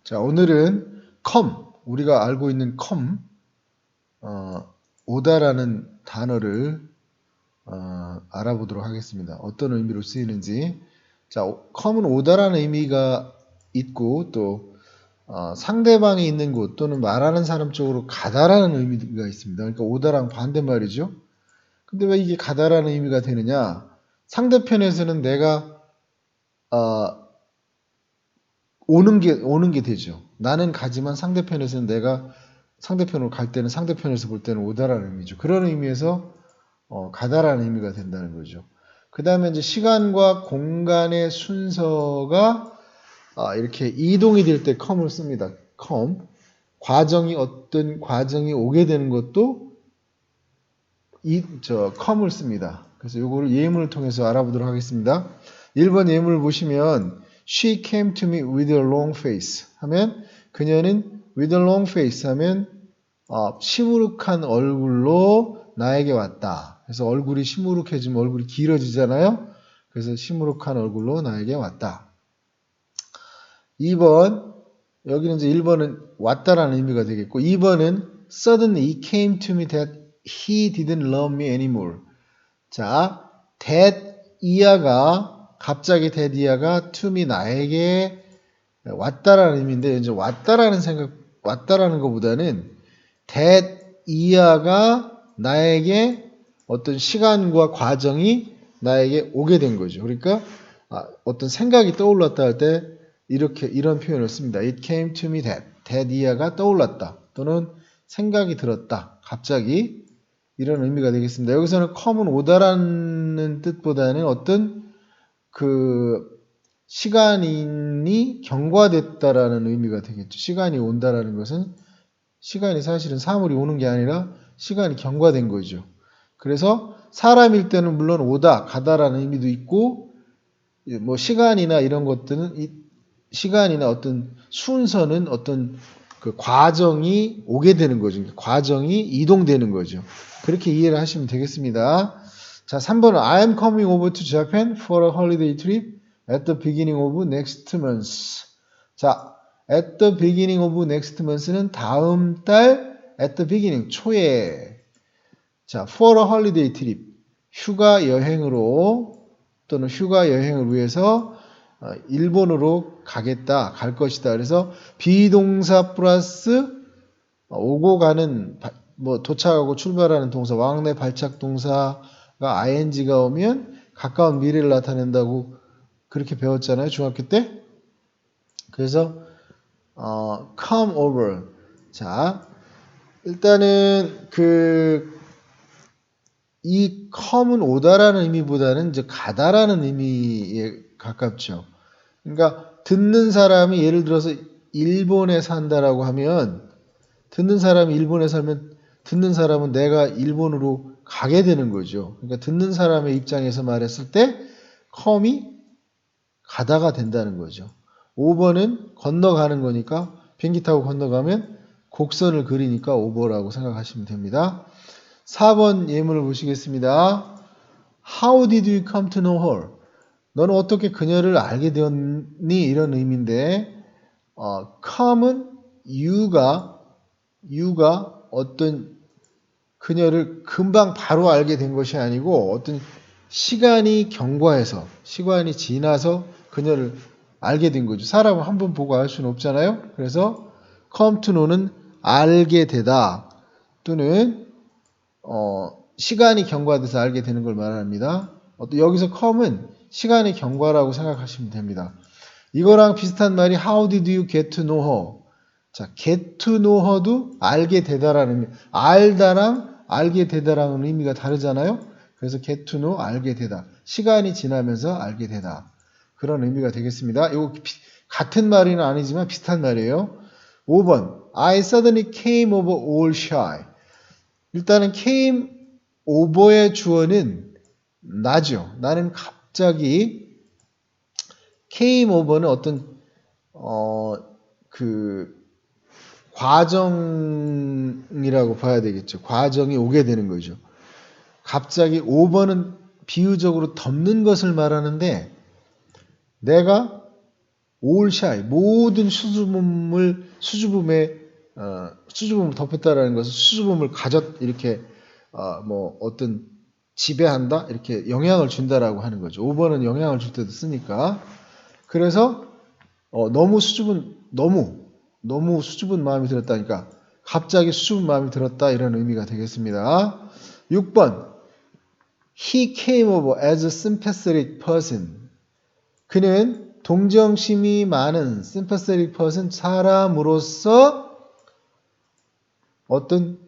자, 오늘은 come, 우리가 알고 있는 come, 오다라는 단어를 알아보도록 하겠습니다. 어떤 의미로 쓰이는지. 자, come은 오다라는 의미가 있고 또 상대방이 있는 곳 또는 말하는 사람 쪽으로 가다라는 의미가 있습니다. 그러니까 오다랑 반대말이죠. 근데 왜 이게 가다라는 의미가 되느냐? 상대편에서는 내가 오는 게 되죠. 나는 가지만 상대편에서는 내가 상대편으로 갈 때는 상대편에서 볼 때는 오다라는 의미죠. 그런 의미에서 가다라는 의미가 된다는 거죠. 그 다음에 이제 시간과 공간의 순서가 이렇게 이동이 될 때 come을 씁니다. come. 어떤 과정이 오게 되는 것도 come을 씁니다. 그래서 이거를 예문을 통해서 알아보도록 하겠습니다. 1번 예문을 보시면 She came to me with a long face 하면 그녀는 with a long face 하면 시무룩한 얼굴로 나에게 왔다. 그래서 얼굴이 시무룩해지면 얼굴이 길어지잖아요. 그래서 시무룩한 얼굴로 나에게 왔다. 2번 여기는 이제 1번은 왔다라는 의미가 되겠고 2번은 suddenly it came to me that he didn't love me anymore. 자, that 갑자기 that 이하가 to me 나에게 왔다라는 의미인데 이제 왔다라는 것보다는 that 이하가 나에게 어떤 시간과 과정이 나에게 오게 된 거죠. 그러니까 어떤 생각이 떠올랐다 할 때 이런 표현을 씁니다. It came to me that 이하가 떠올랐다 또는 생각이 들었다. 갑자기 이런 의미가 되겠습니다. 여기서는 come은 오다라는 뜻보다는 어떤 시간이 경과됐다라는 의미가 되겠죠. 시간이 온다라는 것은 시간이 사실은 사물이 오는 게 아니라 시간이 경과된 거죠. 그래서 사람일 때는 물론 오다, 가다라는 의미도 있고 뭐 시간이나 이런 것들은 시간이나 어떤 순서는 어떤 그 과정이 오게 되는 거죠. 과정이 이동되는 거죠. 그렇게 이해를 하시면 되겠습니다. 자, 3번은 I am coming over to Japan for a holiday trip at the beginning of next month. 자, at the beginning of next month는 다음 달 at the beginning, 초에. 자, for a holiday trip, 휴가 여행으로 또는 휴가 여행을 위해서 일본으로 갈 것이다. 그래서 비동사 플러스 오고 가는 뭐 도착하고 출발하는 동사, 왕래 발착 동사가 ing가 오면 가까운 미래를 나타낸다고 그렇게 배웠잖아요. 중학교 때. 그래서 come over. 자, 일단은 이 come은 오다라는 의미보다는 이제 가다라는 의미에 가깝죠. 그러니까 듣는 사람이 예를 들어서 일본에 산다라고 하면 듣는 사람이 일본에 살면 듣는 사람은 내가 일본으로 가게 되는 거죠. 그러니까 듣는 사람의 입장에서 말했을 때 come이 가다가 된다는 거죠. 5번은 건너가는 거니까 비행기 타고 건너가면 곡선을 그리니까 오버라고 생각하시면 됩니다. 4번 예문을 보시겠습니다. How did you come to know her? 너는 어떻게 그녀를 알게 되었니? 이런 의미인데 come은 you가 어떤 그녀를 금방 바로 알게 된 것이 아니고 어떤 시간이 경과해서 시간이 지나서 그녀를 알게 된 거죠. 사람을 한 번 보고 알 수는 없잖아요. 그래서 come to know는 알게 되다 또는 시간이 경과돼서 알게 되는 걸 말합니다. 여기서 come은 시간의 경과라고 생각하시면 됩니다. 이거랑 비슷한 말이 How did you get to know her? 자, get to know her도 알게 되다라는 의미. 알다랑 알게 되다라는 의미가 다르잖아요. 그래서 get to know 알게 되다. 시간이 지나면서 알게 되다. 그런 의미가 되겠습니다. 이거 같은 말은 아니지만 비슷한 말이에요. 5번 I suddenly came over all shy. 일단은 came over의 주어는 나죠. 나는 갑자기 came over는 어떤 과정이라고 봐야 되겠죠. 과정이 오게 되는 거죠. 갑자기 over는 비유적으로 덮는 것을 말하는데 내가 all shy 모든 수줍음을 덮었다라는 것은 수줍음을 이렇게 뭐 어떤 지배한다 이렇게 영향을 준다라고 하는 거죠. 5번은 영향을 줄 때도 쓰니까. 그래서 너무 수줍은 마음이 들었다니까 갑자기 수줍은 마음이 들었다 이런 의미가 되겠습니다. 6번 He came over as a sympathetic person. 그는 동정심이 많은 sympathetic person 사람으로서 어떤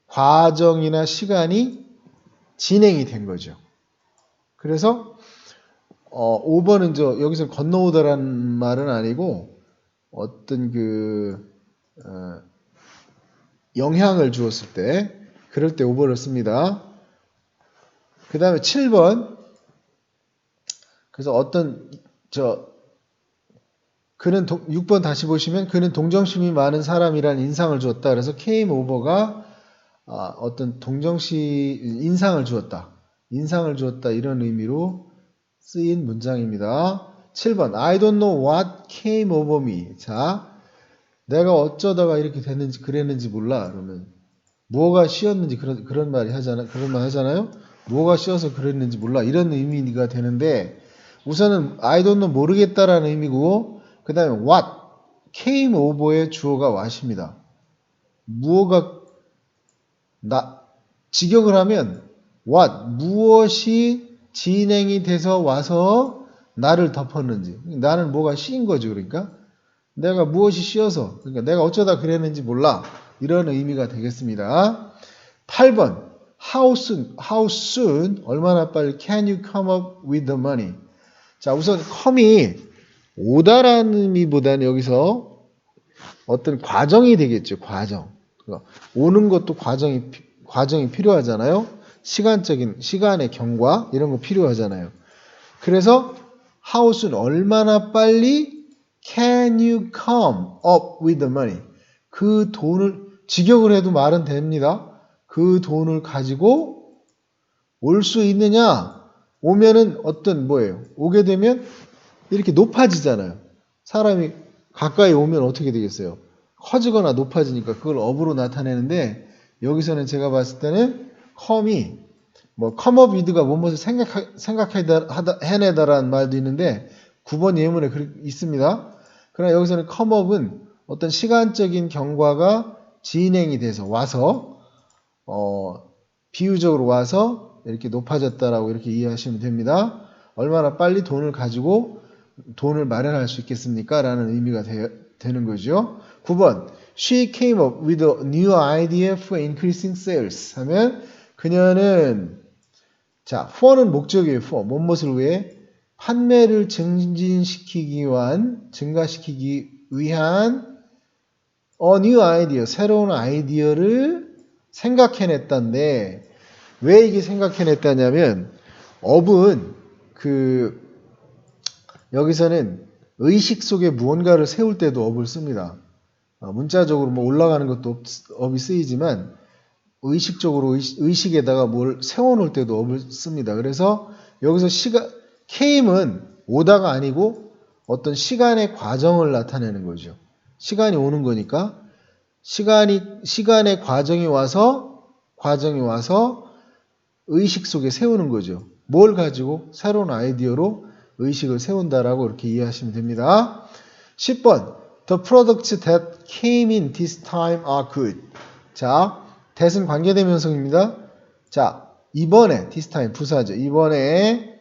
과정이나 시간이 진행이 된 거죠. 그래서 5번은 여기서 건너오다라는 말은 아니고 어떤 영향을 주었을 때 그럴 때 5번을 씁니다. 그 다음에 7번 그래서 6번 다시 보시면 그는 동정심이 많은 사람이라는 인상을 주었다. 그래서 came over가 어떤 인상을 주었다 이런 의미로 쓰인 문장입니다. 7번 I don't know what came over me. 자, 내가 어쩌다가 이렇게 그랬는지 몰라. 그러면 뭐가 씌었는지 그런 말 하잖아요. 뭐가 씌어서 그랬는지 몰라. 이런 의미가 되는데 우선은 I don't know 모르겠다라는 의미고 그 다음에 what came over의 주어가 what입니다. 직역을 하면 무엇이 진행이 돼서 와서 나를 덮었는지 나는 뭐가 씌인 거죠. 그러니까 내가 무엇이 씌어서 그러니까 내가 어쩌다 그랬는지 몰라 이런 의미가 되겠습니다. 8번 how soon 얼마나 빨리 can you come up with the money. 자 우선 come이 오다라는 의미보다는 여기서 어떤 과정이 되겠죠. 과정. 오는 것도 과정이 필요하잖아요. 시간의 경과 이런 거 필요하잖아요. 그래서 how soon 얼마나 빨리 can you come up with the money. 그 돈을 직역을 해도 말은 됩니다. 그 돈을 가지고 올 수 있느냐? 오면은 뭐예요? 오게 되면 이렇게 높아지잖아요. 사람이 가까이 오면 어떻게 되겠어요? 커지거나 높아지니까 그걸 업으로 나타내는데 여기서는 제가 봤을 때는 come이 come up with가 무엇을 해내다라는 말도 있는데 9번 예문에 있습니다. 그러나 여기서는 come up은 어떤 시간적인 경과가 진행이 돼서 와서 비유적으로 와서 이렇게 높아졌다라고 이렇게 이해하시면 됩니다. 얼마나 빨리 돈을 가지고 돈을 마련할 수 있겠습니까? 라는 의미가 되는 거죠. 9번 She came up with a new idea for increasing sales 하면 그녀는 for는 목적이에요. for 무엇을 위해? 판매를 증가시키기 위한 a new idea 새로운 아이디어를 생각해냈다인데 왜 이게 생각해냈다냐면 업은 여기서는 의식 속에 무언가를 세울 때도 업을 씁니다. 문자적으로 올라가는 것도 업이 쓰이지만 의식적으로 의식에다가 뭘 세워놓을 때도 업을 씁니다. 그래서 여기서 came은 오다가 아니고 어떤 시간의 과정을 나타내는 거죠. 시간이 오는 거니까 시간의 과정이 와서 의식 속에 세우는 거죠. 뭘 가지고 새로운 아이디어로 의식을 세운다라고 이렇게 이해하시면 됩니다. 10번 The products that came in this time are good. 자, that은 관계대명사입니다. 자, 이번에 this time 부사죠. 이번에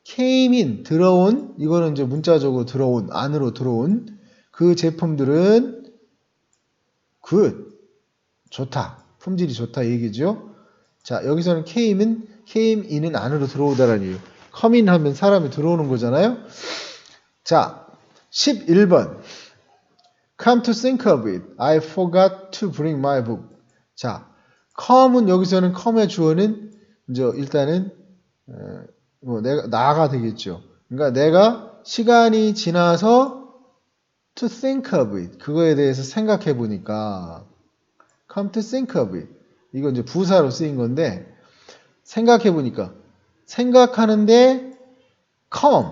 came in 들어온 이거는 이제 문자적으로 들어온 안으로 들어온 그 제품들은 good 좋다. 품질이 좋다 얘기죠. 자, 여기서는 came in은 안으로 들어오다라는 이유. come in 하면 사람이 들어오는 거잖아요. 자, 11번. Come to think of it, I forgot to bring my book. 자, come은 여기서는 come의 주어는 이제 일단은 나가 되겠죠. 그러니까 내가 시간이 지나서 to think of it 그거에 대해서 생각해 보니까 come to think of it 이건 이제 부사로 쓰인 건데 생각해 보니까 생각하는데 come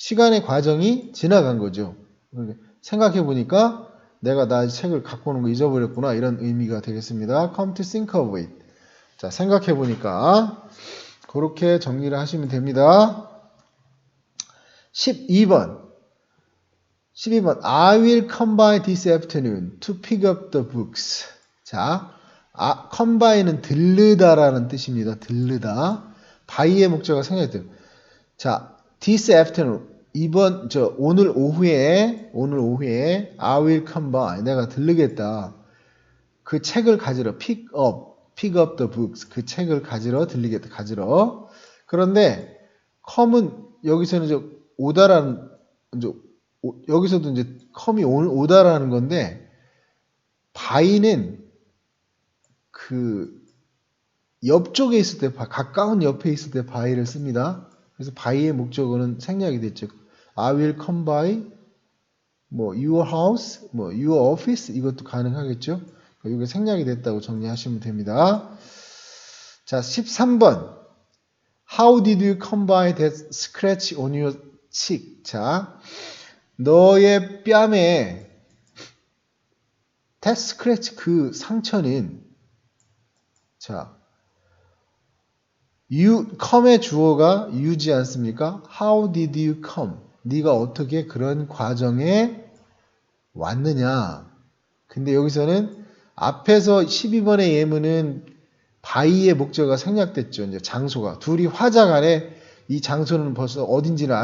시간의 과정이 지나간 거죠. 생각해 보니까 내가 나 책을 갖고 오는 거 잊어버렸구나 이런 의미가 되겠습니다. come to think of it. 자, 생각해 보니까 그렇게 정리를 하시면 됩니다. 12번 I will come by this afternoon to pick up the books. 자, come by는 들르다라는 뜻입니다. 들르다. by의 목적어가 생략이 돼요. 자, this afternoon 오늘 오후에 I will come by 내가 들르겠다. 그 책을 가지러 pick up the books 그 책을 가지러 들리겠다. 가지러. 그런데 come은 여기서는 오다라는 여기서도 이제 come이 오다라는 건데 by는 그 옆쪽에 있을 때 가까운 옆에 있을 때 by를 씁니다. 그래서 by의 목적어는 생략이 됐죠. I will come by your house, your office 이것도 가능하겠죠. 이게 생략이 됐다고 정리하시면 됩니다. 자, 13번 How did you come by that scratch on your cheek? 자, 너의 뺨에 that scratch 그 상처는 자 come의 주어가 you지 않습니까? How did you come? 네가 어떻게 그런 과정에 왔느냐? 근데 여기서는 앞에서 12번의 예문은 by의 목적어가 생략됐죠. 이제 장소가 둘이 화자 간에 이 장소는 벌써 어딘지를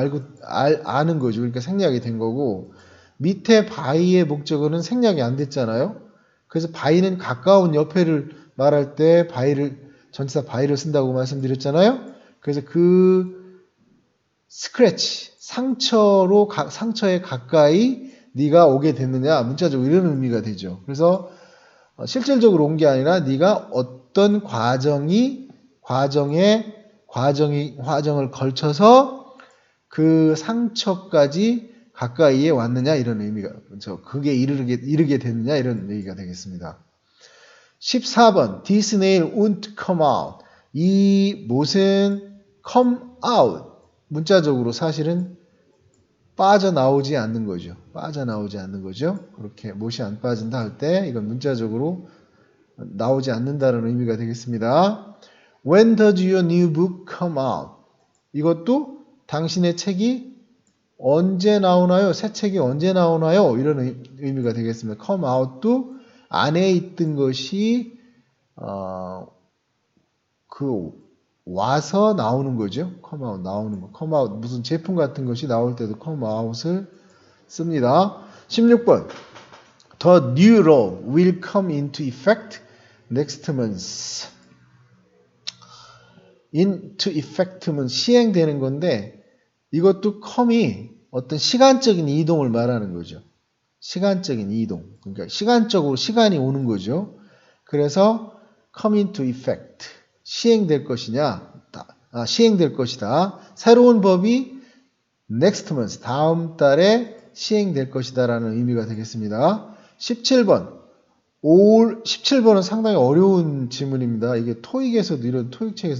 아는 거죠. 그러니까 생략이 된 거고 밑에 by의 목적어는 생략이 안 됐잖아요. 그래서 by는 가까운 옆에를 말할 때 전치사 by를 쓴다고 말씀드렸잖아요. 그래서 그 스크래치 상처에 가까이 네가 오게 됐느냐 문자적으로 이런 의미가 되죠. 그래서 실질적으로 온 게 아니라 네가 어떤 과정을 걸쳐서 그 상처까지 가까이에 왔느냐 이런 의미가 그게 이르게 됐느냐 이런 얘기가 되겠습니다. 14번 This nail won't come out. 이 못은 come out 문자적으로 사실은 빠져나오지 않는 거죠. 그렇게 못이 안 빠진다 할 때 이건 문자적으로 나오지 않는다는 의미가 되겠습니다. When does your new book come out? 이것도 당신의 책이 언제 나오나요? 새 책이 언제 나오나요? 이런 의미가 되겠습니다. come out도 안에 있던 것이 와서 나오는 거죠. come out 나오는 거. come out 무슨 제품 같은 것이 나올 때도 come out을 씁니다. 16번 The new law will come into effect next month. into effect면 시행되는 건데 이것도 come이 어떤 시간적인 이동을 말하는 거죠. 시간적인 이동. 그러니까 시간적으로 시간이 오는 거죠. 그래서 come into effect. 시행될 것이다. 새로운 법이 next month, 다음 달에 시행될 것이다 라는 의미가 되겠습니다. 17번은 상당히 어려운 지문입니다. 이게 토익책에서도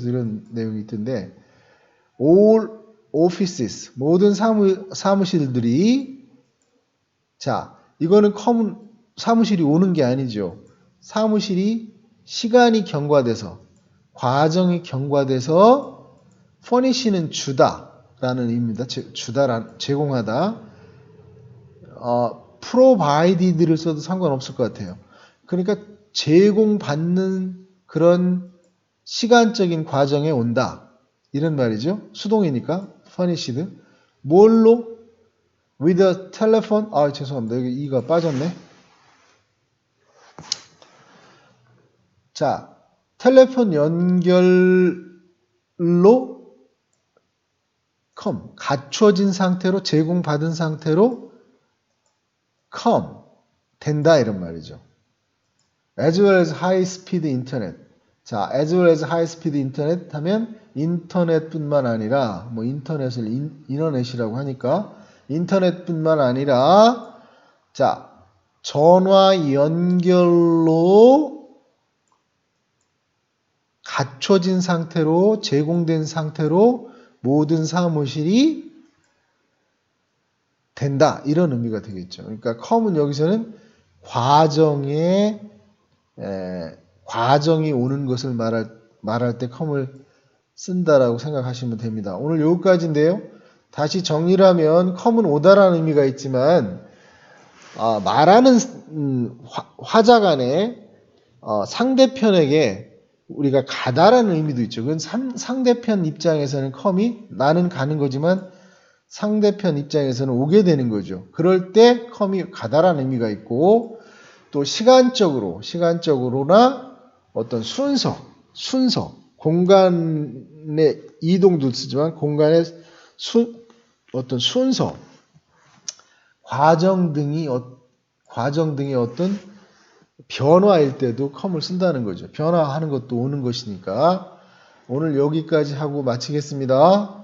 이런 내용이 있던데 all offices, 모든 사무실들이 자, 이거는 사무실이 오는 게 아니죠. 사무실이 시간이 경과돼서 과정이 경과돼서 furnish는 주다라는 의미입니다. 제공하다. provided를 써도 상관없을 것 같아요. 그러니까 제공받는 그런 시간적인 과정에 온다. 이런 말이죠. 수동이니까 furnished. 뭘로? with a telephone. 죄송합니다. 여기 이가 빠졌네. 자, 텔레폰 연결로 갖춰진 상태로 제공받은 상태로 come 된다 이런 말이죠. as well as high speed internet. 자, as well as high speed internet 하면 인터넷뿐만 아니라 인터넷을 인터넷이라고 하니까 인터넷뿐만 아니라 자, 전화 연결로 갖춰진 상태로 제공된 상태로 모든 사무실이 된다 이런 의미가 되겠죠. 그러니까 come은 여기서는 과정이 오는 것을 말할 때 come을 쓴다라고 생각하시면 됩니다. 오늘 여기까지인데요. 다시 정리를 하면 come은 오다라는 의미가 있지만 말하는 화자 간에 상대편에게 우리가 가다라는 의미도 있죠. 그건 상대편 입장에서는 come이 나는 가는 거지만 상대편 입장에서는 오게 되는 거죠. 그럴 때 come이 가다라는 의미가 있고 또 시간적으로나 어떤 순서, 공간의 이동도 쓰지만 공간의 어떤 순서, 과정 등의 어떤 변화일 때도 come을 쓴다는 거죠. 변화하는 것도 오는 것이니까 오늘 여기까지 하고 마치겠습니다.